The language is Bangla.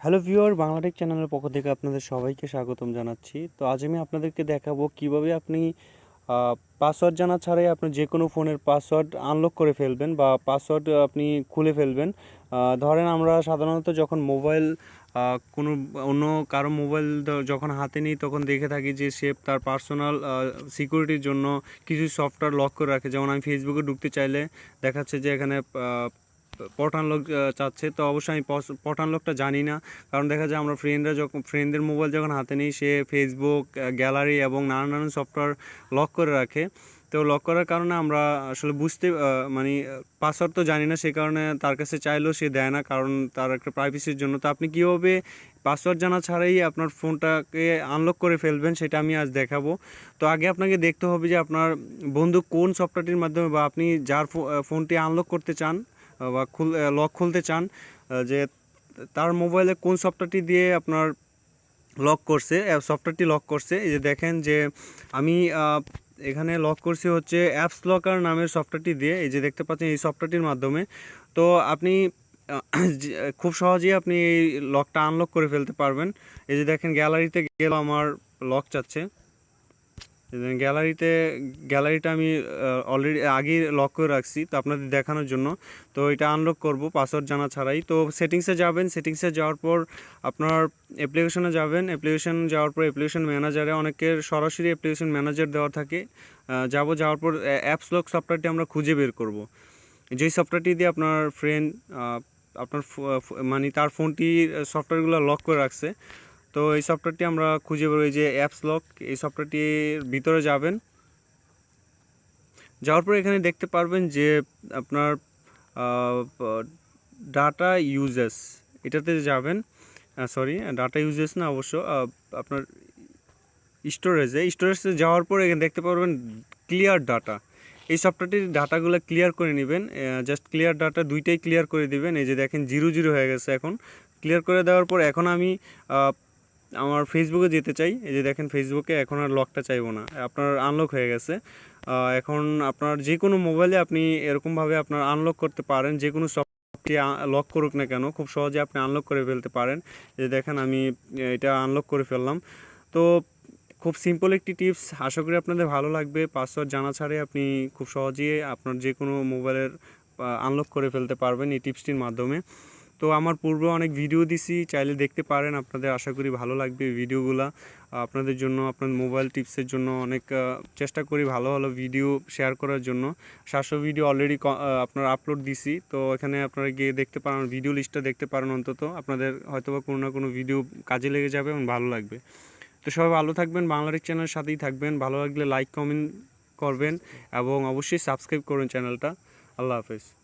হ্যালো ভিউয়ার, বাংলাটেক চ্যানেলের পক্ষ থেকে আপনাদের সবাইকে স্বাগতম জানাচ্ছি। তো আজ আমি আপনাদেরকে দেখাবো কিভাবে আপনি পাসওয়ার্ড জানা ছাড়াই আপনি যে কোনো ফোনের পাসওয়ার্ড আনলক করে ফেলবেন বা পাসওয়ার্ড আপনি খুলে ফেলবেন। ধরেন আমরা সাধারণত যখন মোবাইল কোনো অন্য কারো মোবাইল যখন হাতে নিই তখন দেখে থাকি যে সে তার পার্সোনাল সিকিউরিটির জন্য কিছু সফটওয়্যার লক করে রাখে। যেমন আমি ফেসবুকে ঢুকতে চাইলে দেখাচ্ছে যে এখানে পট আনলক চাচ্ছে। তো অবশ্যই আমি পট আনলকটা জানি না, কারণ দেখা যায় আমরা ফ্রেন্ডদের মোবাইল যখন হাতে নিই সে ফেসবুক, গ্যালারি এবং নানান নানান সফটওয়্যার লক করে রাখে। তো লক করার কারণে আমরা আসলে মানে পাসওয়ার্ড তো জানি না, সে কারণে তার কাছে চাইলেও সে দেয় না, কারণ তার একটা প্রাইভেসির জন্য। তো আপনি কীভাবে পাসওয়ার্ড জানা ছাড়াই আপনার ফোনটাকে আনলক করে ফেলবেন সেটা আমি আজ দেখাবো। তো আগে আপনাকে দেখতে হবে যে আপনার বন্ধু কোন সফটওয়্যারটির মাধ্যমে বা আপনি যার ফোনটি আনলক করতে চান বা লক খুলতে চান, যে তার মোবাইলে কোন সফটওয়্যারটি দিয়ে আপনার লক করছে, সফটওয়্যারটি লক করছে। এই যে দেখেন যে আমি এখানে লক করছি হচ্ছে অ্যাপস লকার নামের সফটওয়্যারটি দিয়ে। এই যে দেখতে পাচ্ছেন এই সফটওয়্যারটির মাধ্যমে। তো আপনি খুব সহজেই আপনি এই লকটা আনলক করে ফেলতে পারবেন। এই যে দেখেন গ্যালারিতে গেলে আমার লক চাচ্ছে। গ্যালারিটা আমি অলরেডি আগেই লক করে রাখছি তো আপনাদের দেখানোর জন্য। তো এটা আনলক করব পাসওয়ার্ড জানা ছাড়াই। তো সেটিংসে যাবেন, সেটিংসে যাওয়ার পর আপনার অ্যাপ্লিকেশনে যাবেন। অ্যাপ্লিকেশন যাওয়ার পর অ্যাপ্লিকেশন ম্যানেজারে অনেকের সরাসরি অ্যাপ্লিকেশন ম্যানেজার দেওয়া থাকে। যাওয়ার পর অ্যাপস লক সফটওয়্যারটি আমরা খুঁজে বের করব। যেই সফটওয়্যারটি দিয়ে আপনার ফ্রেন্ড আপনার মানে তার ফোনটির সফটওয়্যারগুলো লক করে রাখছে। তো এই সফটওয়্যারটি আমরা খুঁজে বের, এই যে অ্যাপস লক, এই সফটওয়্যারটির ভিতরে যাবেন। যাওয়ার পর এখানে দেখতে পারবেন যে আপনার ডাটা ইউজেস, এটাতে যাবেন। ডাটা ইউজেস না, অবশ্য আপনার স্টোরেজে যাওয়ার পর এখানে দেখতে পারবেন ক্লিয়ার ডাটা। এই সফটওয়্যারটির ডাটাগুলো ক্লিয়ার করে নেবেন। জাস্ট ক্লিয়ার ডাটা দুইটাই ক্লিয়ার করে দিবেন। এই যে দেখেন 0 হয়ে গেছে। এখন ক্লিয়ার করে দেওয়ার পর এখন আমি আমার ফেসবুকে যেতে চাই। এই যে দেখেন ফেসবুকে এখন আর লকটা চাইবো না, আপনার আনলক হয়ে গেছে। এখন আপনার যে কোনো মোবাইলে আপনি এরকমভাবে আপনার আনলক করতে পারেন। যে কোনো সফটওয়্যারটি লক করুক না কেন, খুব সহজে আপনি আনলক করে ফেলতে পারেন। এই যে দেখেন আমি এটা আনলক করে ফেললাম। তো খুব সিম্পল একটি টিপস, আশা করি আপনাদের ভালো লাগবে। পাসওয়ার্ড জানা ছাড়াই আপনি খুব সহজেই আপনার যে কোনো মোবাইলের আনলক করে ফেলতে পারবেন এই টিপসটির মাধ্যমে। তো আমার পূর্বে অনেক ভিডিও দিছি, চাইলে দেখতে পারেন। আপনাদের আশা করি ভালো লাগবে এই ভিডিওগুলো। আপনাদের জন্য, আপনার মোবাইল টিপসের জন্য অনেক চেষ্টা করি ভালো ভালো ভিডিও শেয়ার করার জন্য। 700 ভিডিও অলরেডি আপনার আপলোড দিছি। তো এখানে আপনারা গিয়ে দেখতে পারেন, ভিডিও লিস্টটা দেখতে পারেন। অন্তত আপনাদের হয়তোবা কোনো না কোনো ভিডিও কাজে লেগে যাবে এবং ভালো লাগবে। তো সবাই ভালো থাকবেন, বাংলাটেক চ্যানেলের সাথেই থাকবেন। ভালো লাগলে লাইক কমেন্ট করবেন এবং অবশ্যই সাবস্ক্রাইব করবেন চ্যানেলটা। আল্লাহ হাফেজ।